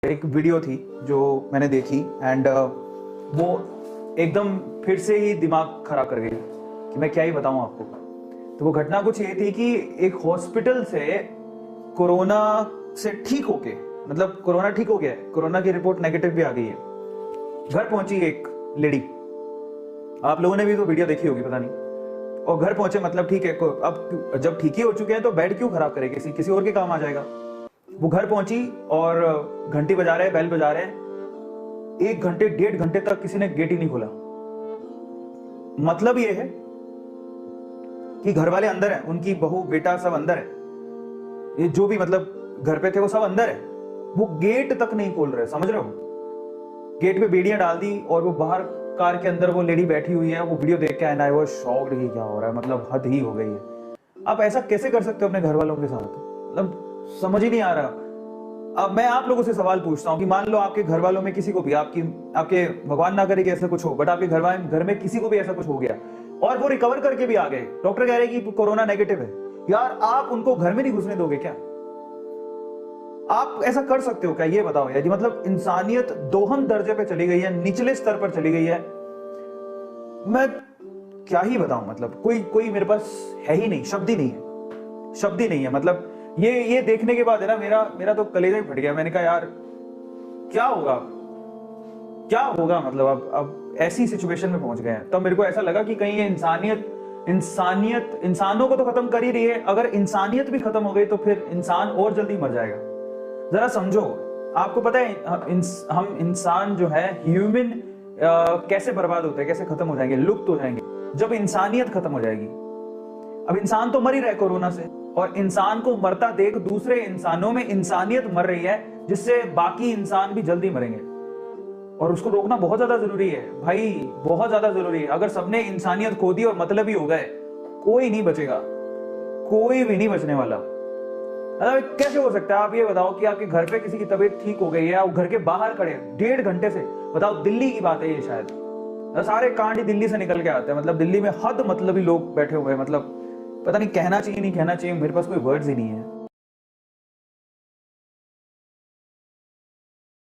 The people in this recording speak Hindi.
एक वीडियो थी जो मैंने देखी एंड वो एकदम फिर से ही दिमाग खराब कर गई कि मैं क्या ही बताऊं आपको। तो वो घटना कुछ ये थी कि एक हॉस्पिटल से कोरोना से ठीक होके, मतलब कोरोना ठीक हो गया है, कोरोना की रिपोर्ट नेगेटिव भी आ गई है, घर पहुंची एक लेडी। आप लोगों ने भी तो वीडियो देखी होगी, पता नहीं। और घर पहुंचे मतलब ठीक है, अब जब ठीक ही हो चुके हैं तो बेड क्यों खराब करे, किसी और के काम आ जाएगा। वो घर पहुंची और घंटी बजा रहे, बेल बजा रहे, 1 घंटे 1.5 घंटे तक किसी ने गेट ही नहीं खोला। मतलब ये है कि घर वाले अंदर है, उनकी बहू बेटा सब अंदर है, ये जो भी मतलब घर पे थे वो सब अंदर है, वो गेट तक नहीं खोल रहे। समझ रहे हो? गेट पे बेड़ियां डाल दी और वो बाहर कार के अंदर वो लेडी बैठी हुई है। वो वीडियो देख के एंड आई वाज शॉक्ड कि क्या हो रहा है, मतलब हद ही हो गई है। आप ऐसा कैसे कर सकते हो अपने घर वालों के साथ? मतलब समझ ही नहीं आ रहा। अब मैं आप लोगों से सवाल पूछता हूँ कि मान लो आपके घर वालों में किसी को भी, आपके भगवान ना करे कि ऐसा कुछ हो, बट आपके घर में किसी को भी ऐसा कुछ हो गया और वो रिकवर करके भी आ गए, डॉक्टर कह रहे हैं कि कोरोना नेगेटिव है, यार आप उनको घर में नहीं घुसने दोगे क्या? आप ऐसा कर सकते हो क्या? ये बताओ यार। मतलब इंसानियत दोहन दर्जे पे चली गई है, निचले स्तर पर चली गई है। मैं क्या ही बताऊं, मतलब कोई मेरे पास है ही नहीं, शब्द ही नहीं है, शब्द ही नहीं है। मतलब ये देखने के बाद है ना, मेरा तो कलेजा ही फट गया। मैंने कहा यार क्या होगा, क्या होगा, मतलब अब ऐसी सिचुएशन में पहुंच गए हैं। तब मेरे को ऐसा लगा कि कहीं ये इंसानियत इंसानों को तो खत्म कर ही रही है, अगर इंसानियत भी खत्म हो गई तो फिर इंसान और जल्दी मर जाएगा। जरा समझो, आपको पता है हम इंसान जो है, ह्यूमन कैसे बर्बाद होते हैं, कैसे खत्म हो जाएंगे, लुप्त हो जाएंगे जब इंसानियत खत्म हो जाएगी। अब इंसान तो मर ही रहा है कोरोना से, और इंसान को मरता देख दूसरे इंसानों में इंसानियत मर रही है, जिससे बाकी इंसान भी जल्दी मरेंगे। और उसको रोकना बहुत ज्यादा जरूरी है भाई, बहुत ज्यादा जरूरी है। अगर सबने इंसानियत खो दी और मतलब ही हो गए, कोई नहीं बचेगा, कोई भी नहीं बचने वाला। मतलब कैसे हो सकता है? आप ये बताओ कि आपके घर पे किसी की तबीयत ठीक हो गई है, आप घर के बाहर खड़े 1.5 घंटे से, बताओ दिल्ली की बात है ये, शायद सारे कांड ही दिल्ली से निकल के आते हैं। मतलब दिल्ली में हद मतलबी लोग बैठे हुए हैं, मतलब पता नहीं कहना चाहिए नहीं कहना चाहिए, मेरे पास कोई वर्ड्स ही नहीं है।